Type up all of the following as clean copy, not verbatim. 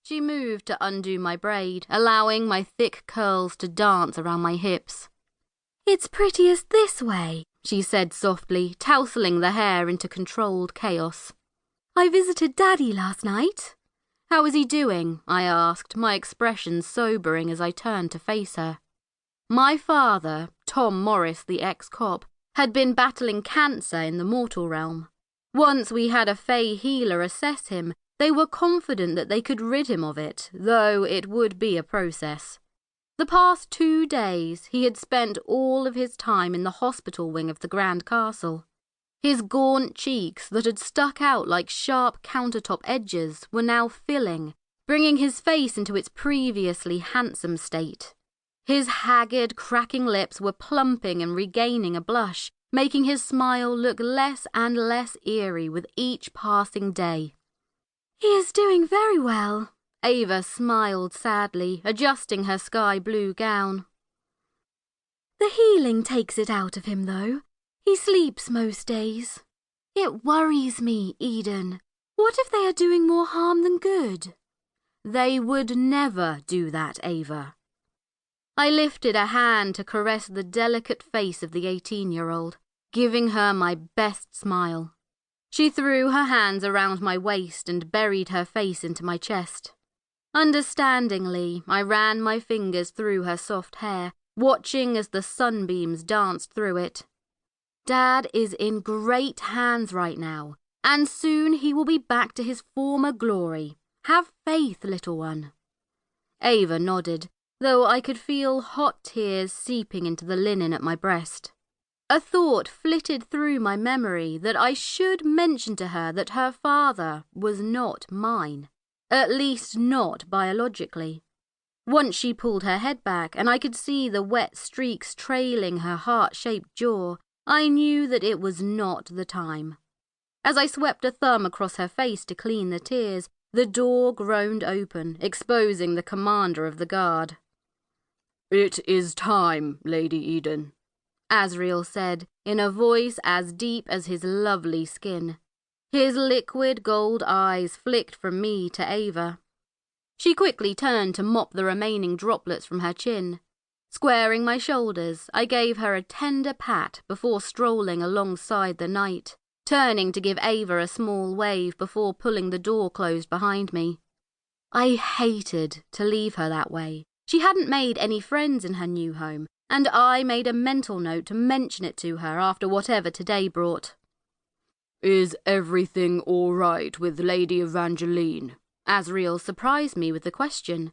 She moved to undo my braid, allowing my thick curls to dance around my hips. "It's prettiest this way," she said softly, tousling the hair into controlled chaos. "I visited Daddy last night." "How is he doing?" I asked, my expression sobering as I turned to face her. My father, Tom Morris, the ex-cop, had been battling cancer in the mortal realm. Once we had a Fae healer assess him, they were confident that they could rid him of it, though it would be a process. The past 2 days he had spent all of his time in the hospital wing of the Grand Castle. His gaunt cheeks that had stuck out like sharp countertop edges were now filling, bringing his face into its previously handsome state. His haggard, cracking lips were plumping and regaining a blush, making his smile look less and less eerie with each passing day. "He is doing very well," Ava smiled sadly, adjusting her sky-blue gown. "The healing takes it out of him, though. He sleeps most days. It worries me, Eden. What if they are doing more harm than good?" "They would never do that, Ava." I lifted a hand to caress the delicate face of the 18-year-old, giving her my best smile. She threw her hands around my waist and buried her face into my chest. Understandingly, I ran my fingers through her soft hair, watching as the sunbeams danced through it. Dad is in great hands right now, and soon he will be back to his former glory. Have faith, little one. Ava nodded, though I could feel hot tears seeping into the linen at my breast. A thought flitted through my memory that I should mention to her that her father was not mine, at least not biologically. Once she pulled her head back and I could see the wet streaks trailing her heart-shaped jaw, I knew that it was not the time. As I swept a thumb across her face to clean the tears, the door groaned open, exposing the commander of the guard. "It is time, Lady Eden," Azrael said, in a voice as deep as his lovely skin. His liquid gold eyes flicked from me to Ava. She quickly turned to mop the remaining droplets from her chin. Squaring my shoulders, I gave her a tender pat before strolling alongside the knight, turning to give Ava a small wave before pulling the door closed behind me. I hated to leave her that way. She hadn't made any friends in her new home, and I made a mental note to mention it to her after whatever today brought. "Is everything all right with Lady Evangeline?" Azrael surprised me with the question.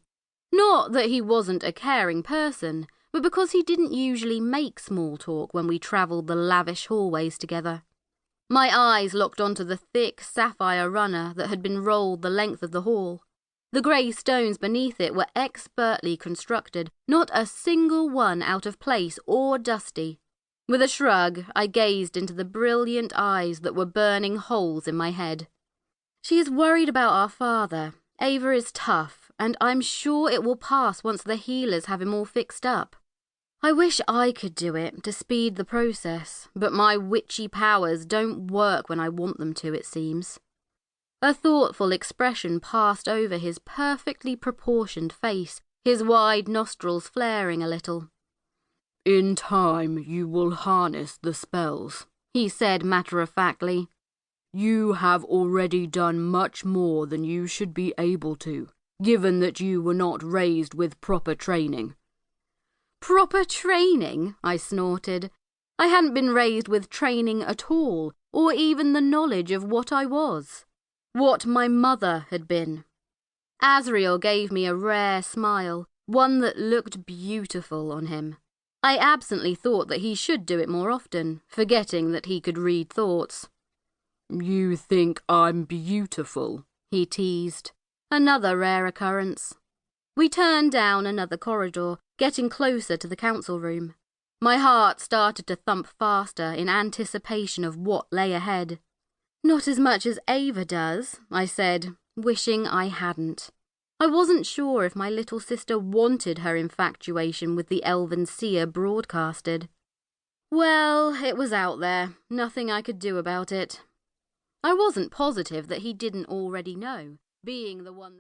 Not that he wasn't a caring person, but because he didn't usually make small talk when we travelled the lavish hallways together. My eyes locked onto the thick sapphire runner that had been rolled the length of the hall. The grey stones beneath it were expertly constructed, not a single one out of place or dusty. With a shrug, I gazed into the brilliant eyes that were burning holes in my head. "She is worried about our father. Ava is tough, and I'm sure it will pass once the healers have him all fixed up. I wish I could do it to speed the process, but my witchy powers don't work when I want them to, it seems." A thoughtful expression passed over his perfectly proportioned face, his wide nostrils flaring a little. "In time you will harness the spells," he said matter-of-factly. "You have already done much more than you should be able to, given that you were not raised with proper training." "Proper training?" I snorted. I hadn't been raised with training at all, or even the knowledge of what I was. What my mother had been. Azrael gave me a rare smile, one that looked beautiful on him. I absently thought that he should do it more often, forgetting that he could read thoughts. "You think I'm beautiful?" he teased. Another rare occurrence. We turned down another corridor, getting closer to the council room. My heart started to thump faster in anticipation of what lay ahead. "Not as much as Ava does," I said, wishing I hadn't. I wasn't sure if my little sister wanted her infatuation with the elven seer broadcasted. Well, it was out there, nothing I could do about it. I wasn't positive that he didn't already know, being the one that